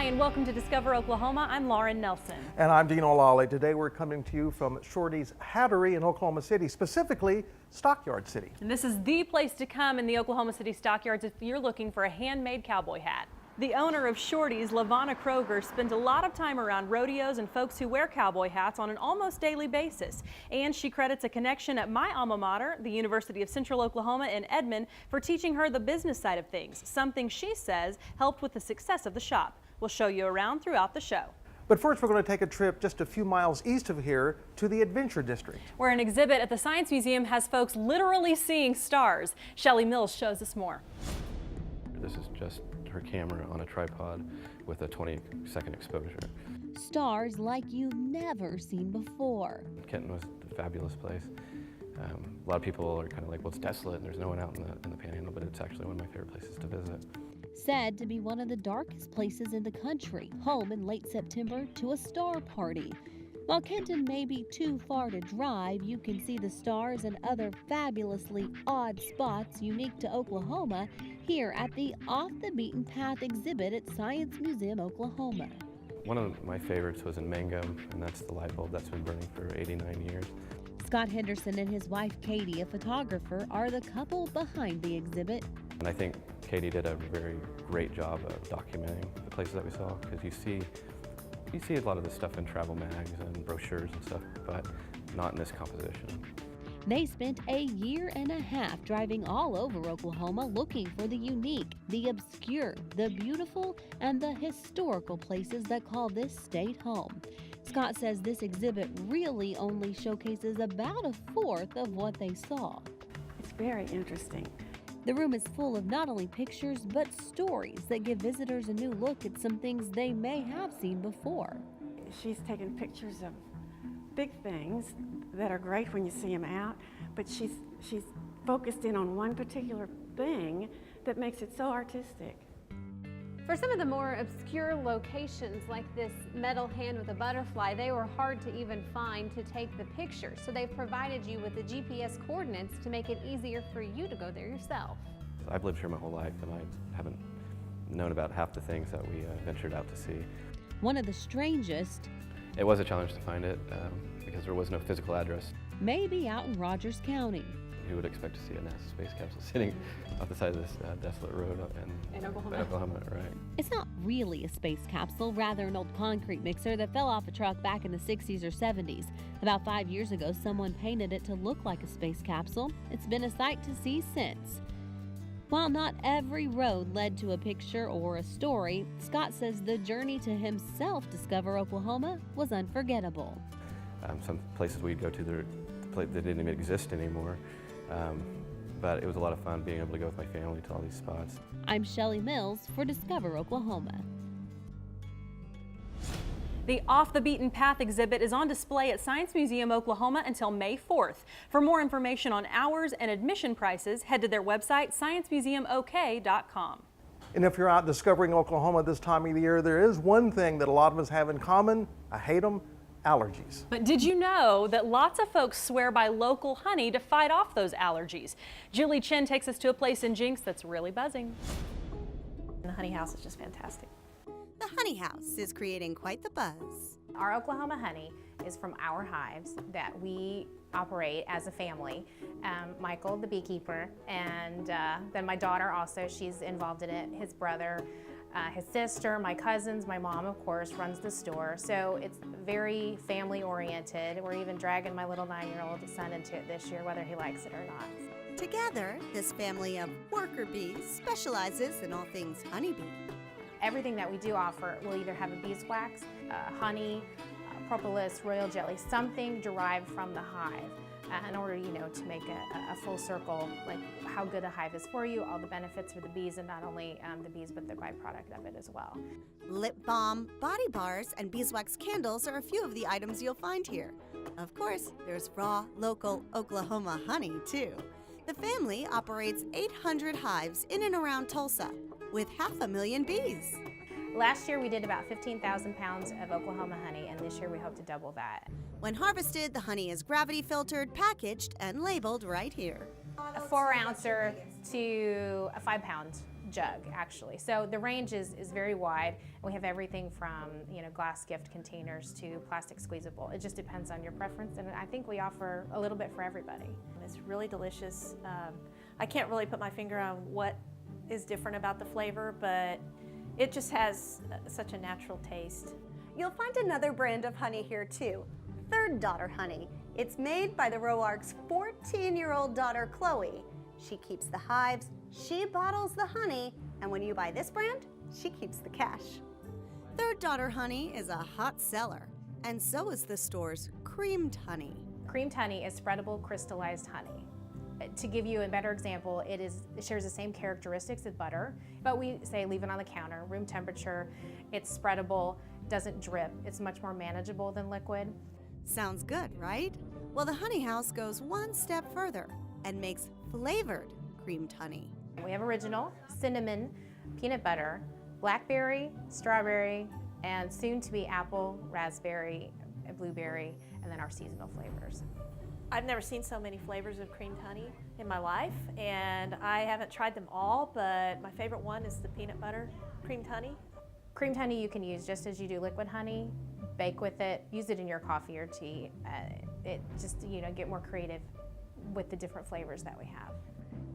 Hi, and welcome to Discover Oklahoma. I'm Lauren Nelson. And I'm Dean O'Lally. Today we're coming to you from Shorty's Hattery in Oklahoma City, specifically Stockyards City. And this is the place to come in the Oklahoma City Stockyards if you're looking for a handmade cowboy hat. The owner of Shorty's, LaVonna Kroger, spends a lot of time around rodeos and folks who wear cowboy hats on an almost daily basis. And she credits a connection at my alma mater, the University of Central Oklahoma in Edmond, for teaching her the business side of things, something she says helped with the success of the shop. We'll show you around throughout the show. But first, we're going to take a trip just a few miles east of here to the Adventure District, where an exhibit at the Science Museum has folks literally seeing stars. Shelley Mills shows us more. This is just her camera on a tripod with a 20-second exposure. Stars like you've never seen before. Kenton was a fabulous place. A lot of people are kind of like, well, it's desolate and there's no one out in the Panhandle, but it's actually one of my favorite places to visit. Said to be one of the darkest places in the country, home in late September to a star party. While Kenton may be too far to drive, you can see the stars and other fabulously odd spots unique to Oklahoma here at the Off the Beaten Path exhibit at Science Museum, Oklahoma. One of my favorites was in Mangum, and that's the light bulb that's been burning for 89 years. Scott Henderson and his wife Katie, a photographer, are the couple behind the exhibit. And I think Katie did a very great job of documenting the places that we saw, because you see a lot of this stuff in travel mags and brochures and stuff, but not in this composition. They spent a year and a half driving all over Oklahoma looking for the unique, the obscure, the beautiful, and the historical places that call this state home. Scott says this exhibit really only showcases about a fourth of what they saw. It's very interesting. The room is full of not only pictures, but stories that give visitors a new look at some things they may have seen before. She's taken pictures of big things that are great when you see them out, but she's focused in on one particular thing that makes it so artistic. For some of the more obscure locations, like this metal hand with a butterfly, they were hard to even find to take the picture. So they've provided you with the GPS coordinates to make it easier for you to go there yourself. I've lived here my whole life, and I haven't known about half the things that we ventured out to see. One of the strangest, it was a challenge to find it because there was no physical address. May be out in Rogers County. Who would expect to see a NASA space capsule sitting off the side of this desolate road in Oklahoma, right? It's not really a space capsule, rather an old concrete mixer that fell off a truck back in the 60s or 70s. About 5 years ago, someone painted it to look like a space capsule. It's been a sight to see since. While not every road led to a picture or a story, Scott says the journey to himself discover Oklahoma was unforgettable. Some places we'd go to that didn't even exist anymore. But it was a lot of fun being able to go with my family to all these spots. I'm Shelley Mills for Discover Oklahoma. The Off the Beaten Path exhibit is on display at Science Museum, Oklahoma until May 4th. For more information on hours and admission prices, head to their website, sciencemuseumok.com. And if you're out discovering Oklahoma this time of the year, there is one thing that a lot of us have in common. I hate them. Allergies. But did you know that lots of folks swear by local honey to fight off those allergies? Julie Chen takes us to a place in Jenks that's really buzzing. The honey house is just fantastic. The honey house is creating quite the buzz. Our Oklahoma honey is from our hives that we operate as a family. Michael, the beekeeper, and then my daughter also, she's involved in it, his brother, his sister, my cousins, my mom, of course, runs the store. So it's very family oriented. We're even dragging my little 9-year-old son into it this year, whether he likes it or not. Together, this family of worker bees specializes in all things honeybee. Everything that we do offer will either have a beeswax, honey, propolis, royal jelly, something derived from the hive. In order, to make a full circle, like how good a hive is for you, all the benefits for the bees, and not only the bees, but the byproduct of it as well. Lip balm, body bars, and beeswax candles are a few of the items you'll find here. Of course, there's raw, local Oklahoma honey, too. The family operates 800 hives in and around Tulsa, with 500,000 bees. Last year we did about 15,000 pounds of Oklahoma honey, and this year we hope to double that. When harvested, the honey is gravity filtered, packaged, and labeled right here. A 4-ouncer to a 5-pound jug, actually. So the range is very wide. We have everything from, you know, glass gift containers to plastic squeezable. It just depends on your preference, and I think we offer a little bit for everybody. It's really delicious. I can't really put my finger on what is different about the flavor, but it just has such a natural taste. You'll find another brand of honey here too, Third Daughter Honey. It's made by the Roark's 14-year-old daughter, Chloe. She keeps the hives, she bottles the honey, and when you buy this brand, she keeps the cash. Third Daughter Honey is a hot seller, and so is the store's creamed honey. Creamed honey is spreadable crystallized honey. To give you a better example, it shares the same characteristics as butter, but we say leave it on the counter, room temperature. It's spreadable, doesn't drip. It's much more manageable than liquid. Sounds good, right? Well, the Honey House goes one step further and makes flavored creamed honey. We have original, cinnamon, peanut butter, blackberry, strawberry, and soon to be apple, raspberry, and blueberry, and then our seasonal flavors. I've never seen so many flavors of creamed honey in my life, and I haven't tried them all, but my favorite one is the peanut butter creamed honey. Creamed honey you can use just as you do liquid honey. Bake with it, use it in your coffee or tea. It just, you know, get more creative with the different flavors that we have.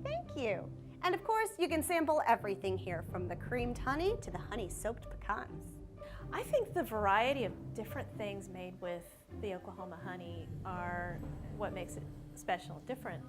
Thank you. And of course, you can sample everything here, from the creamed honey to the honey-soaked pecans. I think the variety of different things made with the Oklahoma honey are what makes it special and different.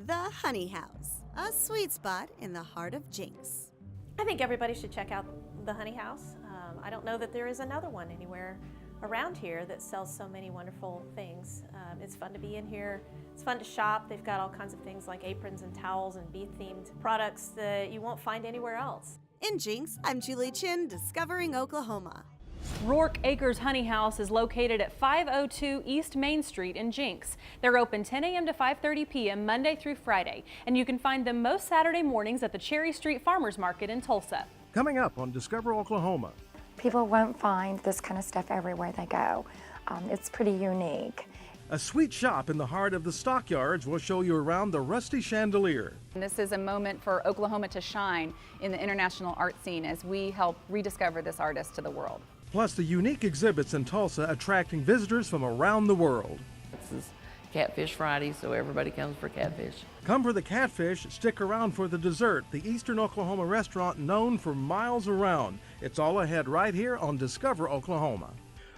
The Honey House, a sweet spot in the heart of Jenks. I think everybody should check out the Honey House. I don't know that there is another one anywhere around here that sells so many wonderful things. It's fun to be in here. It's fun to shop. They've got all kinds of things like aprons and towels and bee-themed products that you won't find anywhere else. In Jenks, I'm Julie Chin, discovering Oklahoma. Rourke Acres Honey House is located at 502 East Main Street in Jenks. They're open 10 a.m. to 5:30 p.m. Monday through Friday, and you can find them most Saturday mornings at the Cherry Street Farmers Market in Tulsa. Coming up on Discover Oklahoma. People won't find this kind of stuff everywhere they go. It's pretty unique. A sweet shop in the heart of the Stockyards will show you around the rusty chandelier. And this is a moment for Oklahoma to shine in the international art scene as we help rediscover this artist to the world. Plus the unique exhibits in Tulsa attracting visitors from around the world. This is Catfish Friday, so everybody comes for catfish. Come for the catfish, stick around for the dessert, the Eastern Oklahoma restaurant known for miles around. It's all ahead right here on Discover Oklahoma.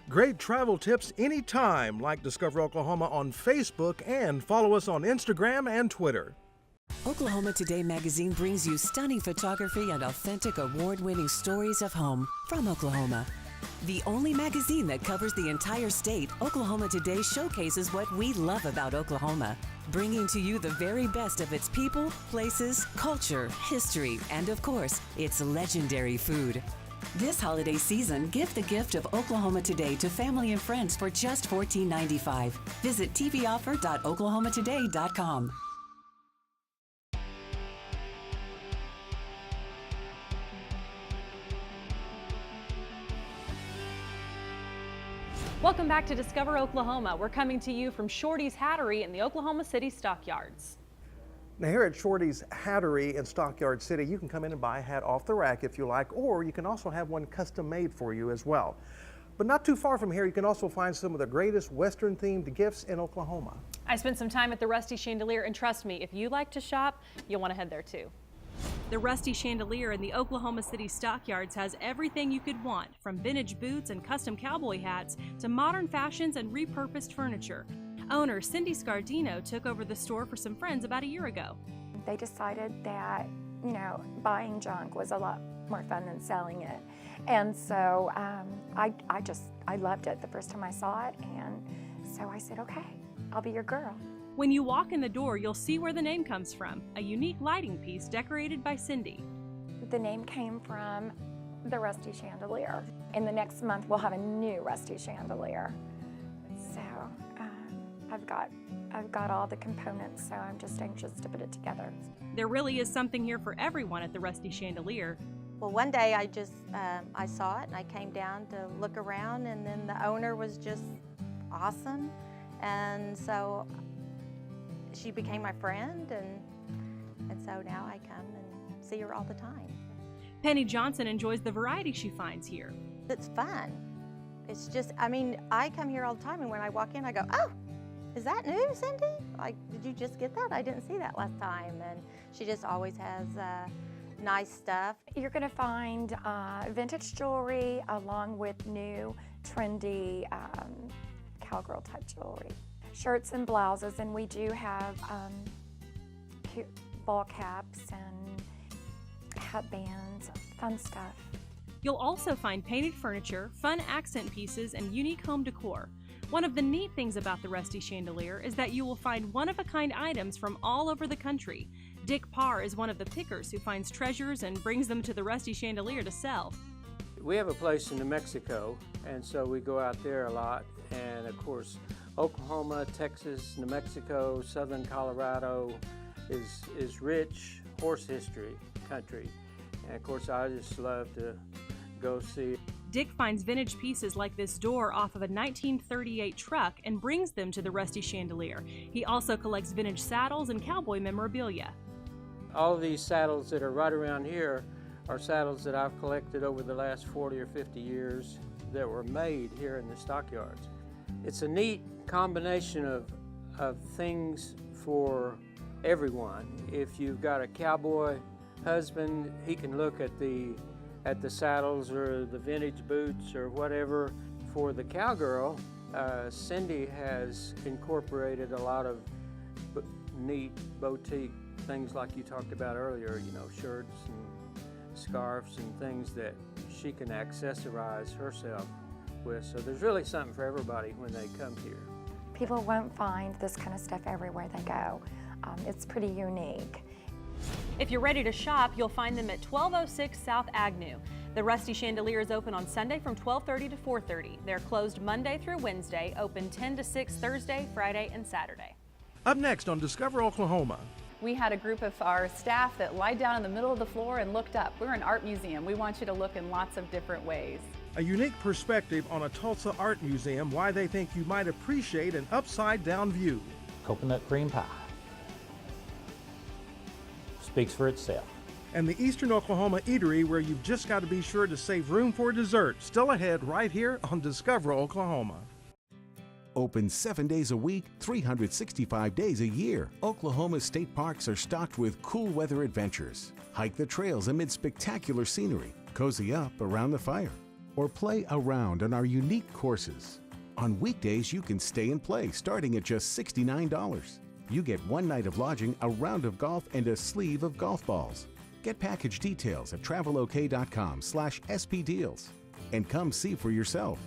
Great travel tips anytime, like Discover Oklahoma on Facebook and follow us on Instagram and Twitter. Oklahoma Today magazine brings you stunning photography and authentic award-winning stories of home from Oklahoma. The only magazine that covers the entire state, Oklahoma Today showcases what we love about Oklahoma, bringing to you the very best of its people, places, culture, history, and of course, its legendary food. This holiday season, give the gift of Oklahoma Today to family and friends for just $14.95. Visit tvoffer.oklahomatoday.com. Welcome back to Discover Oklahoma. We're coming to you from Shorty's Hattery in the Oklahoma City Stockyards. Now here at Shorty's Hattery in Stockyards City, you can come in and buy a hat off the rack if you like, or you can also have one custom made for you as well. But not too far from here, you can also find some of the greatest Western themed gifts in Oklahoma. I spent some time at the Rusty Chandelier, and trust me, if you like to shop, you'll want to head there too. The Rusty Chandelier in the Oklahoma City Stockyards has everything you could want, from vintage boots and custom cowboy hats to modern fashions and repurposed furniture. Owner Cindy Scardino took over the store for some friends about a year ago. They decided that, you know, buying junk was a lot more fun than selling it. And so I loved it the first time I saw it, and so I said, okay, I'll be your girl. When you walk in the door, you'll see where the name comes from, a unique lighting piece decorated by Cindy. The name came from the Rusty Chandelier. In the next month, we'll have a new Rusty Chandelier. So I've got all the components, so I'm just anxious to put it together. There really is something here for everyone at the Rusty Chandelier. Well, one day I saw it and I came down to look around, and then the owner was just awesome, and so she became my friend, and so now I come and see her all the time. Penny Johnson enjoys the variety she finds here. It's fun. It's just, I mean, I come here all the time, and when I walk in, I go, oh, is that new, Cindy? Like, did you just get that? I didn't see that last time. And she just always has nice stuff. You're going to find vintage jewelry along with new, trendy cowgirl type jewelry. Shirts and blouses, and we do have cute ball caps and headbands, fun stuff. You'll also find painted furniture, fun accent pieces, and unique home decor. One of the neat things about the Rusty Chandelier is that you will find one-of-a-kind items from all over the country. Dick Parr is one of the pickers who finds treasures and brings them to the Rusty Chandelier to sell. We have a place in New Mexico, and so we go out there a lot. And of course, Oklahoma, Texas, New Mexico, southern Colorado is rich horse history country. And of course, I just love to go see. Dick finds vintage pieces like this door off of a 1938 truck and brings them to the Rusty Chandelier. He also collects vintage saddles and cowboy memorabilia. All of these saddles that are right around here are saddles that I've collected over the last 40 or 50 years that were made here in the Stockyards. It's a neat combination of things for everyone. If you've got a cowboy husband, he can look at the saddles or the vintage boots or whatever. For the cowgirl, Cindy has incorporated a lot of neat boutique things like you talked about earlier, you know, shirts and scarves and things that she can accessorize herself with. So there's really something for everybody when they come here. People won't find this kind of stuff everywhere they go. It's pretty unique. If you're ready to shop, you'll find them at 1206 South Agnew. The Rusty Chandelier is open on Sunday from 12:30 to 4:30. They're closed Monday through Wednesday, open 10 to 6 Thursday, Friday, and Saturday. Up next on Discover Oklahoma. We had a group of our staff that lied down in the middle of the floor and looked up. We're an art museum. We want you to look in lots of different ways. A unique perspective on a Tulsa art museum, why they think you might appreciate an upside-down view. Coconut cream pie speaks for itself. And the Eastern Oklahoma Eatery, where you've just got to be sure to save room for dessert. Still ahead right here on Discover Oklahoma. Open 7 days a week, 365 days a year. Oklahoma's state parks are stocked with cool weather adventures. Hike the trails amid spectacular scenery. Cozy up around the fire. Or play around on our unique courses. On weekdays, you can stay and play starting at just $69. You get 1 night of lodging, a round of golf, and a sleeve of golf balls. Get package details at travelok.com/spdeals. And come see for yourself.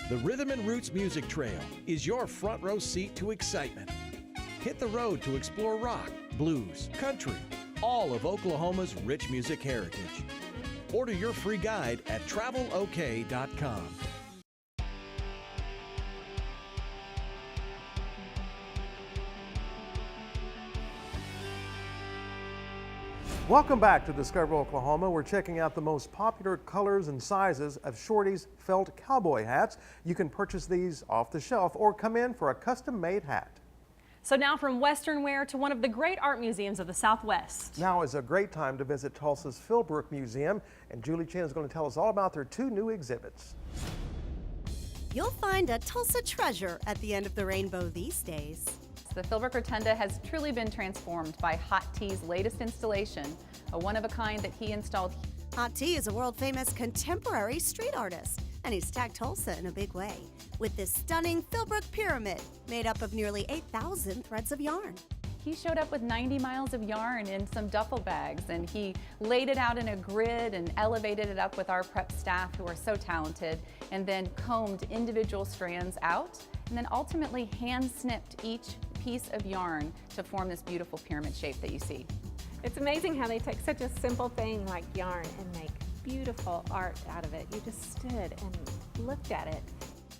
The Rhythm and Roots Music Trail is your front row seat to excitement. Hit the road to explore rock, blues, country, all of Oklahoma's rich music heritage. Order your free guide at travelok.com. Welcome back to Discover Oklahoma. We're checking out the most popular colors and sizes of Shorty's felt cowboy hats. You can purchase these off the shelf or come in for a custom-made hat. So now from Western wear to one of the great art museums of the Southwest. Now is a great time to visit Tulsa's Philbrook Museum, and Julie Chen is going to tell us all about their 2 new exhibits. You'll find a Tulsa treasure at the end of the rainbow these days. The Philbrook Rotunda has truly been transformed by Hot T's latest installation, a one-of-a-kind that he installed. Hot T is a world-famous contemporary street artist, and he's tagged Tulsa in a big way with this stunning Philbrook pyramid made up of nearly 8,000 threads of yarn. He showed up with 90 miles of yarn in some duffel bags, and he laid it out in a grid and elevated it up with our prep staff who are so talented, and then combed individual strands out, and then ultimately hand-snipped each piece of yarn to form this beautiful pyramid shape that you see. It's amazing how they take such a simple thing like yarn and make beautiful art out of it. You just stood and looked at it.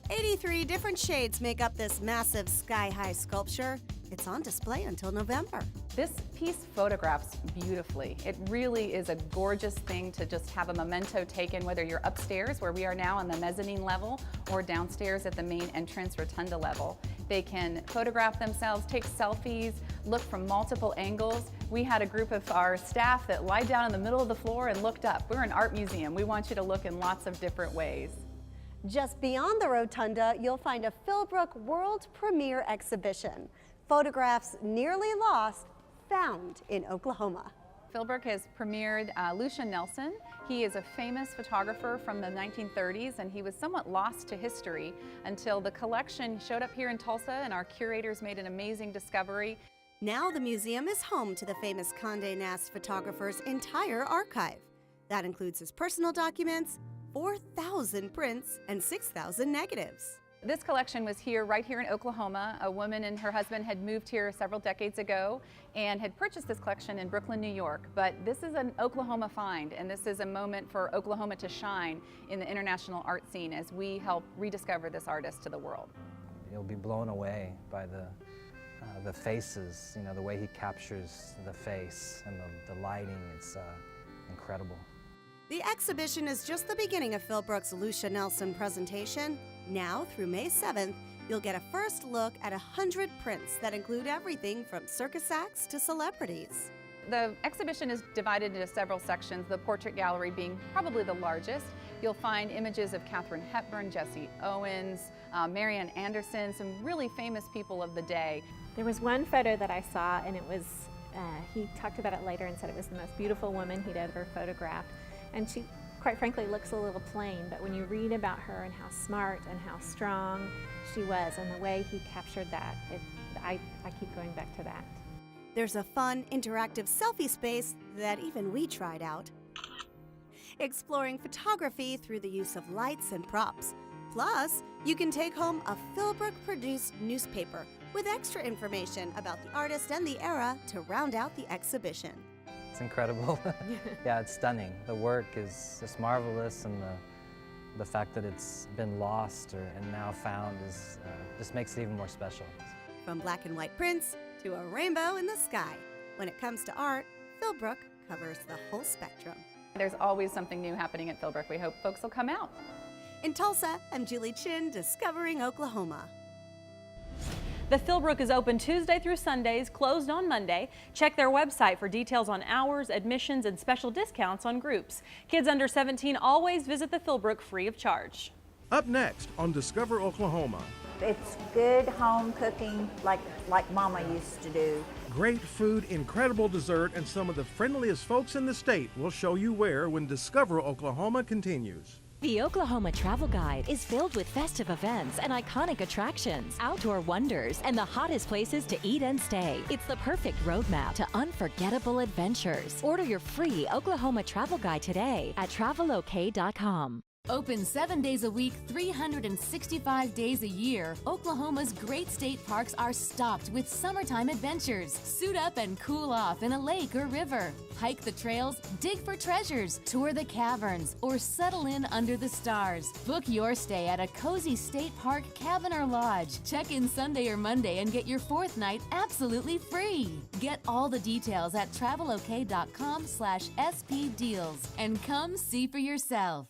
83 different shades make up this massive sky-high sculpture. It's on display until November. This piece photographs beautifully. It really is a gorgeous thing to just have a memento taken, whether you're upstairs, where we are now on the mezzanine level, or downstairs at the main entrance rotunda level. They can photograph themselves, take selfies, look from multiple angles. We had a group of our staff that lied down in the middle of the floor and looked up. We're an art museum. We want you to look in lots of different ways. Just beyond the rotunda, you'll find a Philbrook world premiere exhibition. Photographs nearly lost, found in Oklahoma. Philbrook has premiered Lucia Nelson. He is a famous photographer from the 1930s, and he was somewhat lost to history until the collection showed up here in Tulsa, and our curators made an amazing discovery. Now the museum is home to the famous Condé Nast photographer's entire archive. That includes his personal documents, 4,000 prints, and 6,000 negatives. This collection was here, right here in Oklahoma. A woman and her husband had moved here several decades ago and had purchased this collection in Brooklyn, New York. But this is an Oklahoma find, and this is a moment for Oklahoma to shine in the international art scene as we help rediscover this artist to the world. You'll be blown away by the faces, you know, the way he captures the face and the lighting. It's incredible. The exhibition is just the beginning of Philbrook's Lucia Nelson presentation. Now, through May 7th, you'll get a first look at 100 prints that include everything from circus acts to celebrities. The exhibition is divided into several sections, the portrait gallery being probably the largest. You'll find images of Katharine Hepburn, Jesse Owens, Marianne Anderson, some really famous people of the day. There was one photo that I saw, and it was, he talked about it later and said it was the most beautiful woman he'd ever photographed. And she, quite frankly, looks a little plain, but when you read about her and how smart and how strong she was and the way he captured that, I keep going back to that. There's a fun, interactive selfie space that even we tried out, exploring photography through the use of lights and props. Plus, you can take home a Philbrook-produced newspaper with extra information about the artist and the era to round out the exhibition. It's incredible. Yeah, it's stunning. The work is just marvelous, and the fact that it's been lost and now found is just makes it even more special. From black and white prints to a rainbow in the sky. When it comes to art, Philbrook covers the whole spectrum. There's always something new happening at Philbrook. We hope folks will come out. In Tulsa, I'm Julie Chin, Discovering Oklahoma. The Philbrook is open Tuesday through Sundays, closed on Monday. Check their website for details on hours, admissions, and special discounts on groups. Kids under 17 always visit the Philbrook free of charge. Up next on Discover Oklahoma. It's good home cooking like Mama used to do. Great food, incredible dessert, and some of the friendliest folks in the state. We'll show you where when Discover Oklahoma continues. The Oklahoma Travel Guide is filled with festive events and iconic attractions, outdoor wonders, and the hottest places to eat and stay. It's the perfect roadmap to unforgettable adventures. Order your free Oklahoma Travel Guide today at travelok.com. Open 7 days a week, 365 days a year, Oklahoma's great state parks are stocked with summertime adventures. Suit up and cool off in a lake or river. Hike the trails, dig for treasures, tour the caverns, or settle in under the stars. Book your stay at a cozy state park cabin or lodge. Check in Sunday or Monday and get your 4th night absolutely free. Get all the details at travelok.com/spdeals and come see for yourself.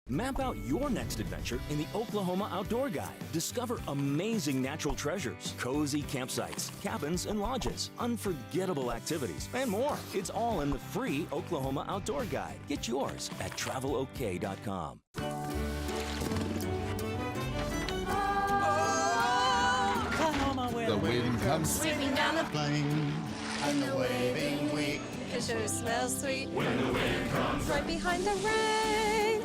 Map out your next adventure in the Oklahoma Outdoor Guide. Discover amazing natural treasures, cozy campsites, cabins and lodges, unforgettable activities, and more. It's all in the free Oklahoma Outdoor Guide. Get yours at travelok.com. The wind comes sweeping down the plain, and the waving wheat sure smells sweet when the wind comes right behind the rain.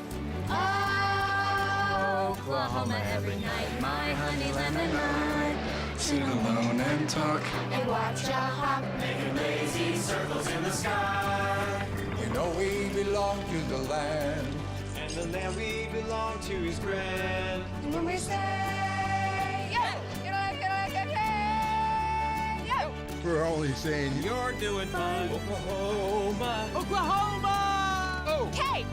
Oklahoma every night, my honey lemon mine. Sit alone and talk and watch a hawk making lazy circles in the sky. We know we belong to the land, and the land we belong to is grand. And when we say, yo, we're only saying you're doing fine. Oklahoma, Oklahoma. O K-L-A-H-O-M.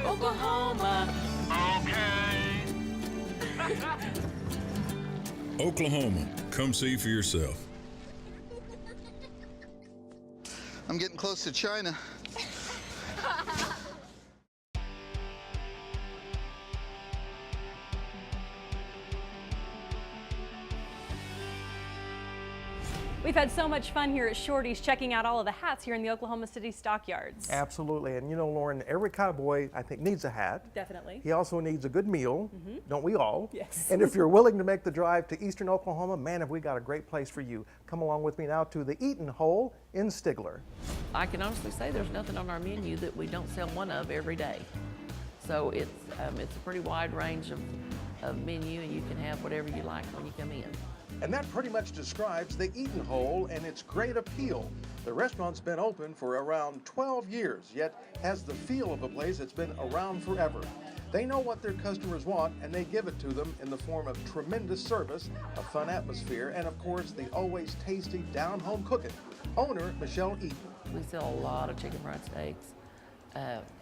Oklahoma. Okay. Oklahoma, come see for yourself. I'm getting close to China. We've had so much fun here at Shorty's checking out all of the hats here in the Oklahoma City Stockyards. Absolutely, and you know, Lauren, every cowboy, I think, needs a hat. Definitely. He also needs a good meal, don't we all? Yes. And if you're willing to make the drive to eastern Oklahoma, man, have we got a great place for you. Come along with me now to the Eatin Hole in Stigler. I can honestly say there's nothing on our menu that we don't sell one of every day. So it's a pretty wide range of menu, and you can have whatever you like when you come in. And that pretty much describes the Eatin Hole and its great appeal. The restaurant's been open for around 12 years, yet has the feel of a place that's been around forever. They know what their customers want, and they give it to them in the form of tremendous service, a fun atmosphere, and of course, the always tasty down-home cooking. Owner, Michelle Eatin. We sell a lot of chicken fried steaks.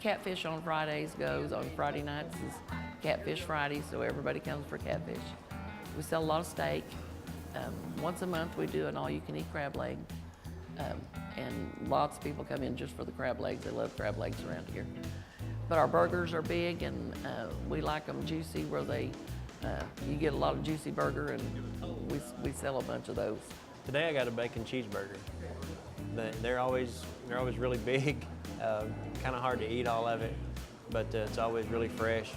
Catfish on Fridays goes. On Friday nights is Catfish Friday, so everybody comes for catfish. We sell a lot of steak. Once a month we do an all-you-can-eat crab leg, and lots of people come in just for the crab legs. They love crab legs around here. But our burgers are big, and we like them juicy, where you get a lot of juicy burger, and we sell a bunch of those. Today I got a bacon cheeseburger. They're always really big, kind of hard to eat all of it, but it's always really fresh.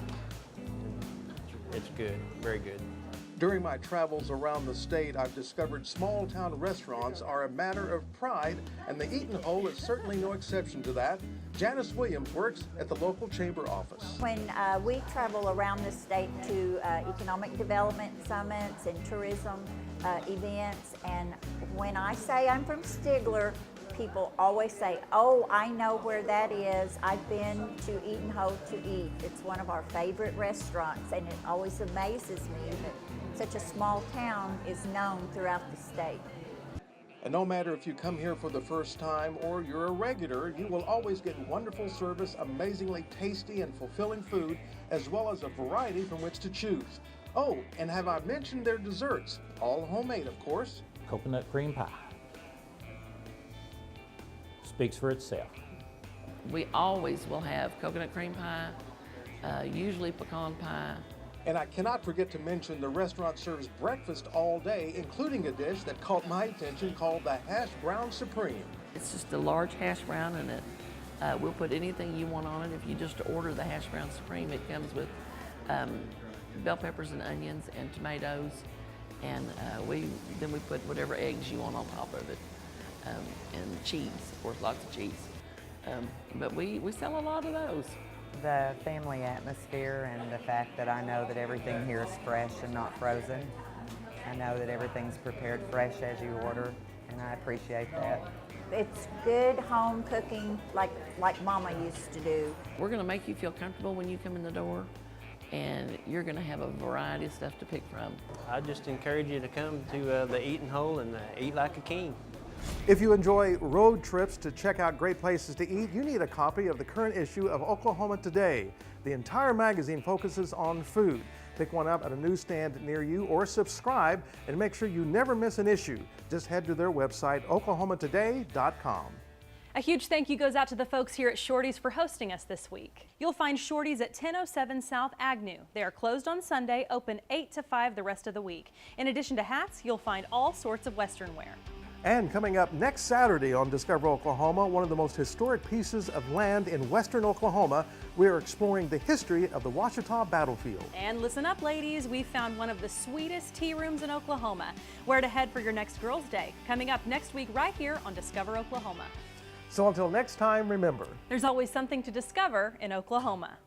It's good, very good. During my travels around the state, I've discovered small-town restaurants are a matter of pride, and the Eatin Hole is certainly no exception to that. Janice Williams works at the local chamber office. When we travel around the state to economic development summits and tourism events, and when I say I'm from Stigler, people always say, "Oh, I know where that is. I've been to Eatin Hole to eat." It's one of our favorite restaurants, and it always amazes me that such a small town is known throughout the state. And no matter if you come here for the first time or you're a regular, you will always get wonderful service, amazingly tasty and fulfilling food, as well as a variety from which to choose. Oh, and have I mentioned their desserts? All homemade, of course. Coconut cream pie. Speaks for itself. We always will have coconut cream pie, usually pecan pie. And I cannot forget to mention the restaurant serves breakfast all day, including a dish that caught my attention called the Hash Brown Supreme. It's just a large hash brown, and we'll put anything you want on it. If you just order the Hash Brown Supreme, it comes with bell peppers and onions and tomatoes, and then we put whatever eggs you want on top of it, and cheese, of course, lots of cheese. But we sell a lot of those. The family atmosphere and the fact that I know that everything here is fresh and not frozen. I know that everything's prepared fresh as you order, and I appreciate that. It's good home cooking like Mama used to do. We're going to make you feel comfortable when you come in the door, and you're going to have a variety of stuff to pick from. I just encourage you to come to the Eatin Hole and eat like a king. If you enjoy road trips to check out great places to eat, you need a copy of the current issue of Oklahoma Today. The entire magazine focuses on food. Pick one up at a newsstand near you or subscribe and make sure you never miss an issue. Just head to their website, oklahomatoday.com. A huge thank you goes out to the folks here at Shorty's for hosting us this week. You'll find Shorty's at 1007 South Agnew. They are closed on Sunday, open 8 to 5 the rest of the week. In addition to hats, you'll find all sorts of Western wear. And coming up next Saturday on Discover Oklahoma, one of the most historic pieces of land in western Oklahoma, we are exploring the history of the Ouachita battlefield. And listen up, ladies, we found one of the sweetest tea rooms in Oklahoma. Where to head for your next Girls' Day? Coming up next week right here on Discover Oklahoma. So until next time, remember, there's always something to discover in Oklahoma.